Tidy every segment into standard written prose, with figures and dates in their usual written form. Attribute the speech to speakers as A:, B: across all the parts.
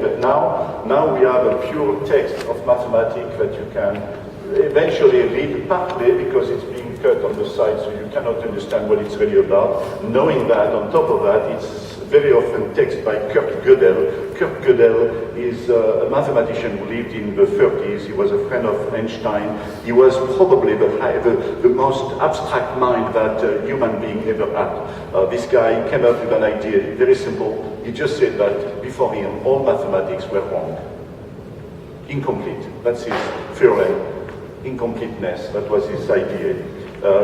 A: But now we have a pure text of mathematics that you can eventually read partly because it's being cut on the side, so you cannot understand what it's really about. Knowing that, on top of that, it's very often text by Kurt Gödel. Kurt Gödel is a mathematician who lived in the 30s. He was a friend of Einstein. He was probably the most abstract mind that a human being ever had. This guy came up with an idea, very simple. He just said that before him, all mathematics were wrong. Incomplete. That's his theorem. Incompleteness. That was his idea.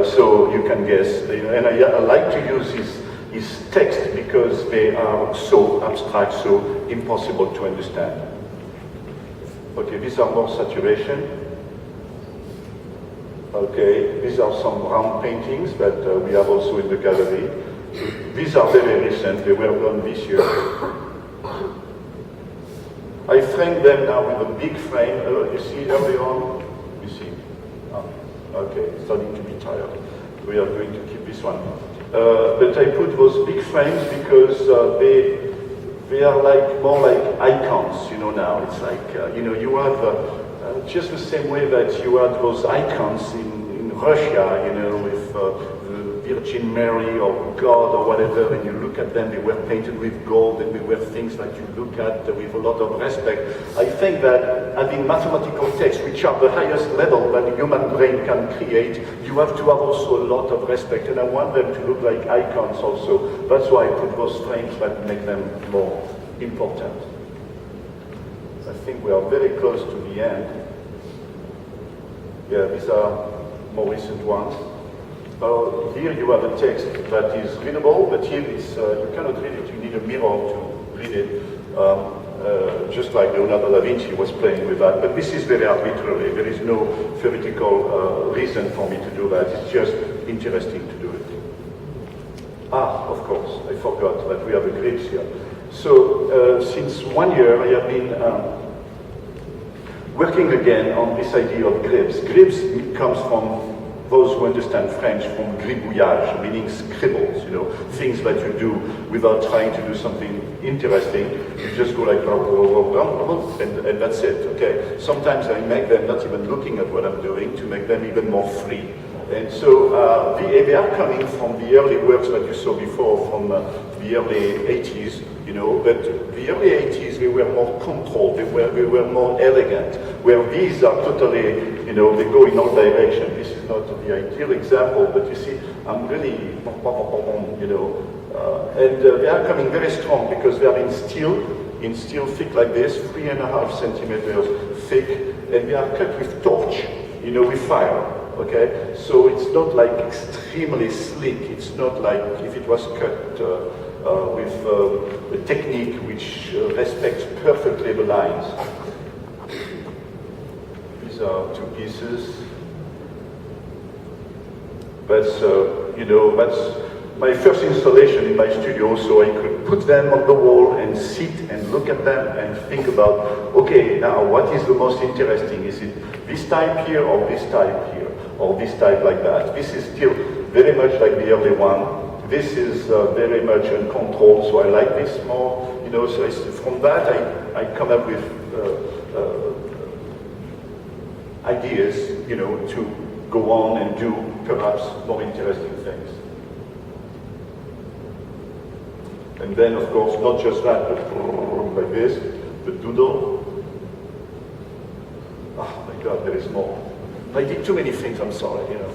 A: So you can guess. And I like to use his text because they are so abstract, so impossible to understand. Okay, these are more saturation. Okay, these are some round paintings that we have also in the gallery. These are very recent, they were done this year. I framed them now with a big frame. You see early on? You see? Oh, okay, starting to be tired. We are going to keep this one. But I put those big frames because they are like more like icons, you know. Now it's like you know, you have just the same way that you had those icons in Russia, you know, with the Virgin Mary or God or whatever, and you look at them, they were painted with gold, and they were things that you look at with a lot of respect. I think that having mathematical texts, which are the highest level that the human brain can create, you have to have also a lot of respect, and I want them to look like icons also. That's why I put those frames that make them more important. I think we are very close to the end. Yeah, these are more recent ones. Here you have a text that is readable, but here it's, you cannot read it, you need a mirror to read it, just like Leonardo da Vinci was playing with that. But this is very arbitrary, there is no theoretical reason for me to do that, it's just interesting to do it. Ah, of course, I forgot that we have a grids here. So, since 1 year I have been working again on this idea of grids. Grids comes from those who understand French, from gribouillage, meaning scribbles, you know, things that you do without trying to do something interesting. You just go like, and that's it, okay? Sometimes I make them not even looking at what I'm doing to make them even more free. And so they are coming from the early works that you saw before, from the early 80s, you know, but the early 80s, they were more controlled, they were more elegant, where these are totally, you know, they go in all directions. This is not the ideal example, but you see, I'm really, you know, and they are coming very strong because they are in steel thick like this, 3.5 centimeters thick, and they are cut with torch, you know, with fire, okay? So it's not like extremely sleek, it's not like if it was cut with a technique which respects perfectly the lines. These are 2 pieces. That's, you know, that's my first installation in my studio, so I could put them on the wall and sit and look at them and think about, okay, now what is the most interesting? Is it this type here or this type here? Or this type like that? This is still very much like the early one. This is very much uncontrolled, so I like this more, you know, so from that I come up with ideas, you know, to go on and do perhaps more interesting things. And then, of course, not just that, but like this, the doodle. Oh my God, there is more. I did too many things, I'm sorry, you know.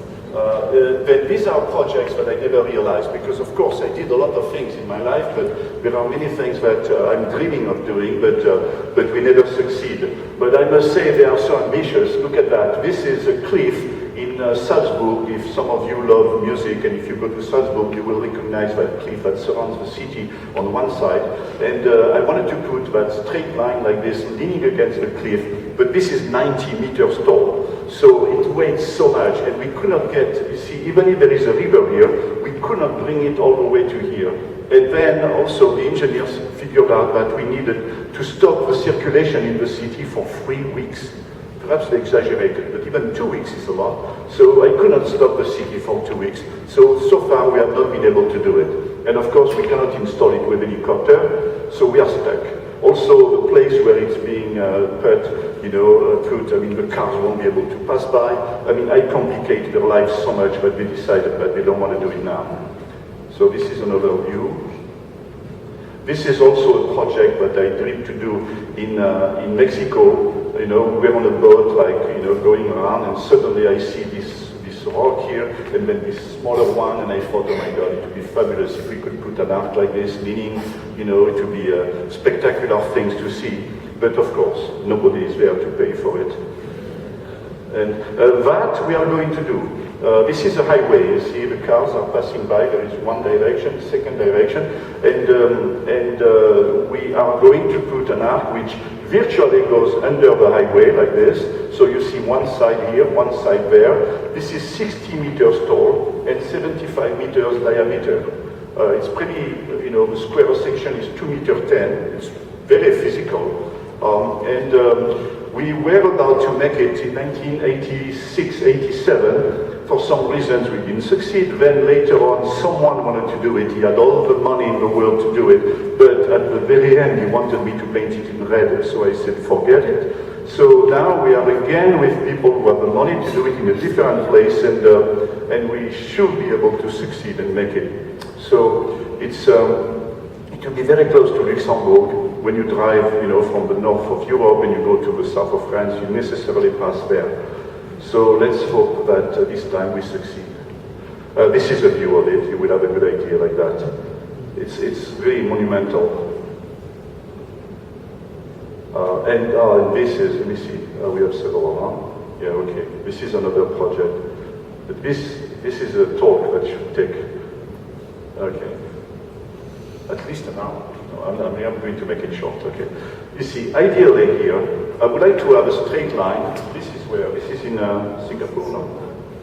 A: But these are projects that I never realized, because of course I did a lot of things in my life, but there are many things that I'm dreaming of doing, but we never succeed. But I must say they are so ambitious. Look at that. This is a cliff in Salzburg. If some of you love music, and if you go to Salzburg, you will recognize that cliff that surrounds the city on one side. And I wanted to put that straight line like this, leaning against the cliff, but this is 90 meters tall. So it weighs so much, and we could not get, you see, even if there is a river here, we could not bring it all the way to here. And then also the engineers figured out that we needed to stop the circulation in the city for 3 weeks. Perhaps they exaggerated, but even 2 weeks is a lot. So I could not stop the city for 2 weeks. So far we have not been able to do it. And of course we cannot install it with a helicopter, so we are stuck. Also, the no place where it's being put, I mean, the cars won't be able to pass by. I mean, I complicate their lives so much that they decided that they don't want to do it now. So this is another view. This is also a project that I dreamed to do in Mexico. We're on a boat, like, going around, and suddenly I see this rock here, and then this smaller one, and I thought, oh my God, it would be fabulous if we could put an ark like this, meaning, it would be spectacular things to see. But of course, nobody is there to pay for it. And that we are going to do. This is a highway. You see the cars are passing by. There is one direction, second direction, and we are going to put an ark which virtually goes under the highway like this. So you see one side here, one side there. This is 60 meters tall and 75 meters diameter. It's pretty, the square section is 2 meters 10. It's very physical. We were about to make it in 1986, 87. For some reasons we didn't succeed. Then later on someone wanted to do it. He had all the money in the world to do it. But at the very end he wanted me to paint it in red. So I said, forget it. So now we are again with people who have the money to do it in a different place, and we should be able to succeed and make it. So it will be very close to Luxembourg. When you drive, from the north of Europe and you go to the south of France, you necessarily pass there. So let's hope that this time we succeed. This is a view of it. You will have a good idea like that. It's really monumental. And this is, let me see, we have several, huh? Yeah, okay. This is another project. But this is a talk that should take, okay, at least an hour. No, I'm going to make it short, okay. You see, ideally here, I would like to have a straight line. This is where? This is in Singapore, no?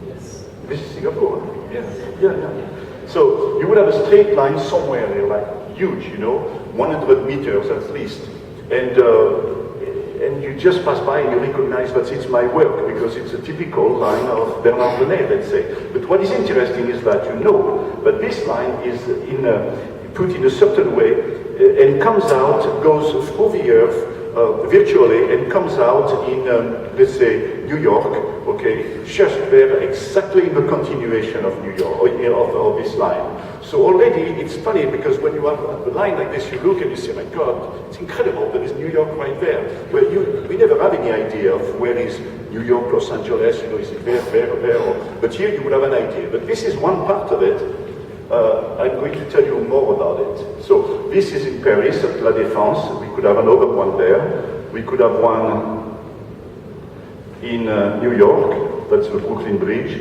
A: Yes. This is Singapore? Yes. Yeah. So you would have a straight line somewhere there, like huge, 100 meters at least. And you just pass by and you recognize that it's my work, because it's a typical line of Bernar Venet, let's say. But what is interesting is that that this line is put in a certain way and comes out, goes through the earth virtually, and comes out in, let's say, New York, okay, just there, exactly in the continuation of New York, of this line. So already, it's funny, because when you have a line like this, you look and you say, my God, it's incredible, there is New York right there. Well, we never have any idea of where is New York, Los Angeles, is it there, but here you would have an idea. But this is one part of it. I'm going to tell you more about it. So this is in Paris at La Défense. We could have another one there. We could have one in New York. That's the Brooklyn Bridge.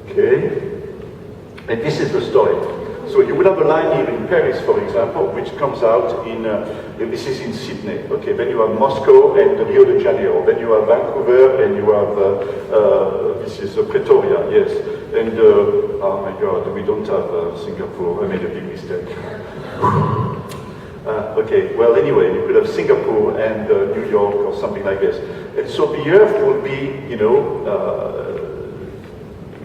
A: Okay. And this is the story. So you would have a line here in Paris, for example, which comes out in, this is in Sydney. Okay, then you have Moscow and Rio de Janeiro. Then you have Vancouver, and you have, this is Pretoria, yes. And, oh my God, we don't have Singapore. I made a big mistake. Okay, well, anyway, you could have Singapore and New York or something like this. And so the Earth will be,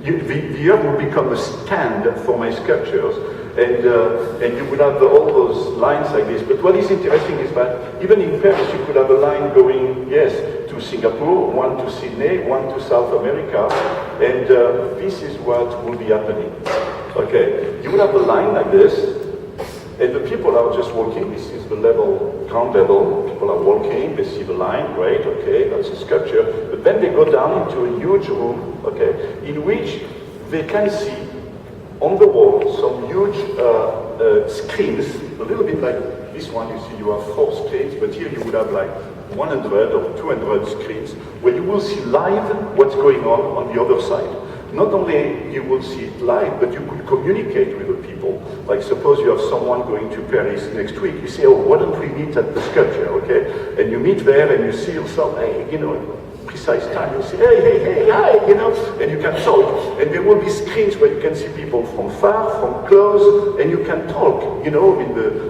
A: the Earth will become a stand for my sculptures, and you would have all those lines like this. But what is interesting is that even in Paris, you could have a line going, yes, to Singapore, one to Sydney, one to South America, and this is what will be happening. Okay, you would have a line like this, and the people are just walking. This is the level, ground level. People are walking, they see the line, great, okay, that's a sculpture. But then they go down into a huge room, okay, in which they can see on the wall some huge screens, a little bit like this one. You see you have 4 screens, but here you would have like 100 or 200 screens, where you will see live what's going on the other side. Not only you will see it live, but you could communicate with the people. Like suppose you have someone going to Paris next week, you say, oh, why don't we meet at the sculpture, okay? And you meet there and you see yourself, hey, precise time, you say, hey, hi, and you can talk. And there will be screens where you can see people from far, from close, and you can talk,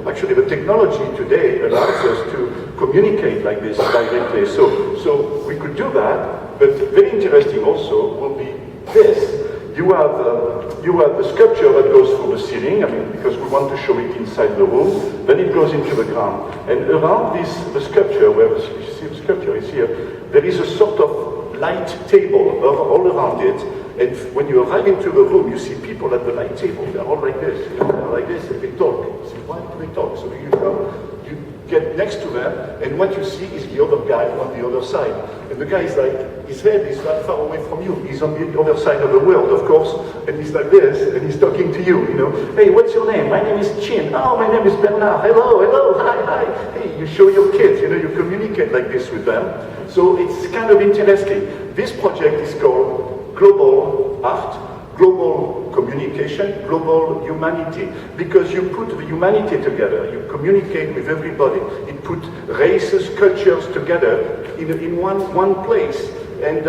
A: actually the technology today allows us to communicate like this directly. So we could do that, but very interesting also will be this. you have the sculpture that goes through the ceiling, I mean, because we want to show it inside the room, then it goes into the ground. And around this, the sculpture, where you see the sculpture is here, there is a sort of light table all around it. And when you arrive into the room, you see people at the light table. They're all like this, you know, they're like this, and they talk. You see, why do they talk? So you come, you get next to them, and what you see is the other guy on the other side. And the guy is like, his head is not far away from you. He's on the other side of the world, of course, and he's like this, and he's talking to you, you know. Hey, what's your name? My name is Chin. Oh, my name is Bernar. Hello, hello, hi, hi. Hey, you show your kids, you know, you communicate like this with them. So it's kind of interesting. This project is called Global Art, Global Communication, Global Humanity, because you put the humanity together, you communicate with everybody, it put races, cultures together in one place. And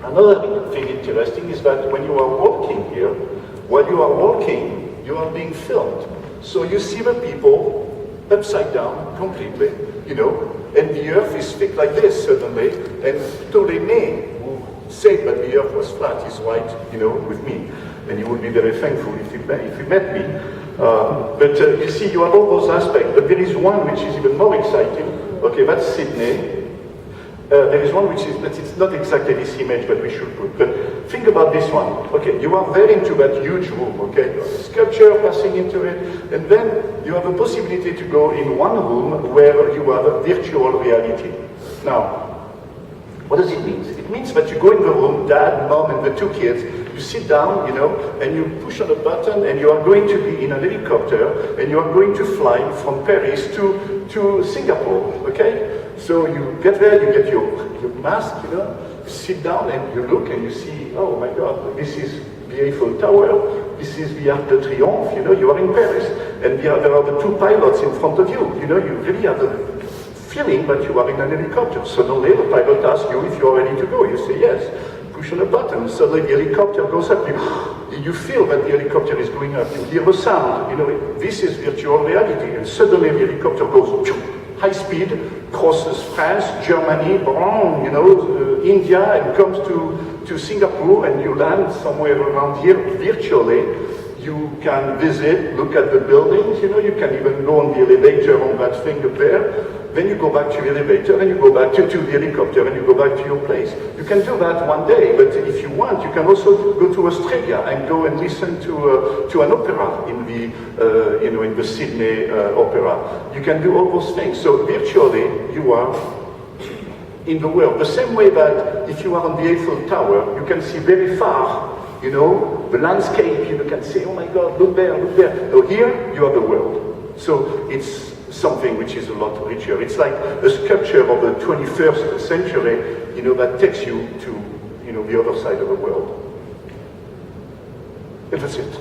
A: another thing interesting is that when you are walking here, while you are walking, you are being filmed. So you see the people upside down completely, you know, and the earth is thick like this suddenly, and Ptolemy, who said that the earth was flat, is right, you know, with me. And he would be very thankful if he met me. But you see, you have all those aspects. But there is one which is even more exciting. Okay, that's Sydney. There is one which is, but it's not exactly this image that we should put. But think about this one. Okay, you are there into that huge room, okay? Sculpture passing into it. And then you have a possibility to go in one room where you have a virtual reality. Now, what does it mean? It means that you go in the room, dad, mom, and the two kids, you sit down, you know, and you push on a button, and you are going to be in a helicopter, and you are going to fly from Paris to Singapore, okay? So you get there, you get your mask, you know, you sit down, and you look, and you see, oh my God, this is the Eiffel Tower, this is the Arc de Triomphe, you know, you are in Paris, and there are the two pilots in front of you, you know, you really have the feeling that you are in an helicopter. Suddenly the pilot asks you if you are ready to go. You say yes. Push on a button. Suddenly the helicopter goes up. You feel that the helicopter is going up. You hear the sound. You know, this is virtual reality. And suddenly the helicopter goes high speed, crosses France, Germany, you know, India, and comes to Singapore, and you land somewhere around here virtually. You can visit, look at the buildings, you know, you can even go on the elevator on that thing up there. Then you go back to the elevator, and you go back to the helicopter, and you go back to your place. You can do that one day, but if you want, you can also go to Australia and go and listen to an opera in the, you know, in the Sydney Opera. You can do all those things. So virtually, you are in the world. The same way that if you are on the Eiffel Tower, you can see very far, you know, the landscape. You can say, oh my God, look there, look there. So here, you have the world. So it's something which is a lot richer. It's like a sculpture of the 21st century, you know, that takes you to, you know, the other side of the world. And that's it.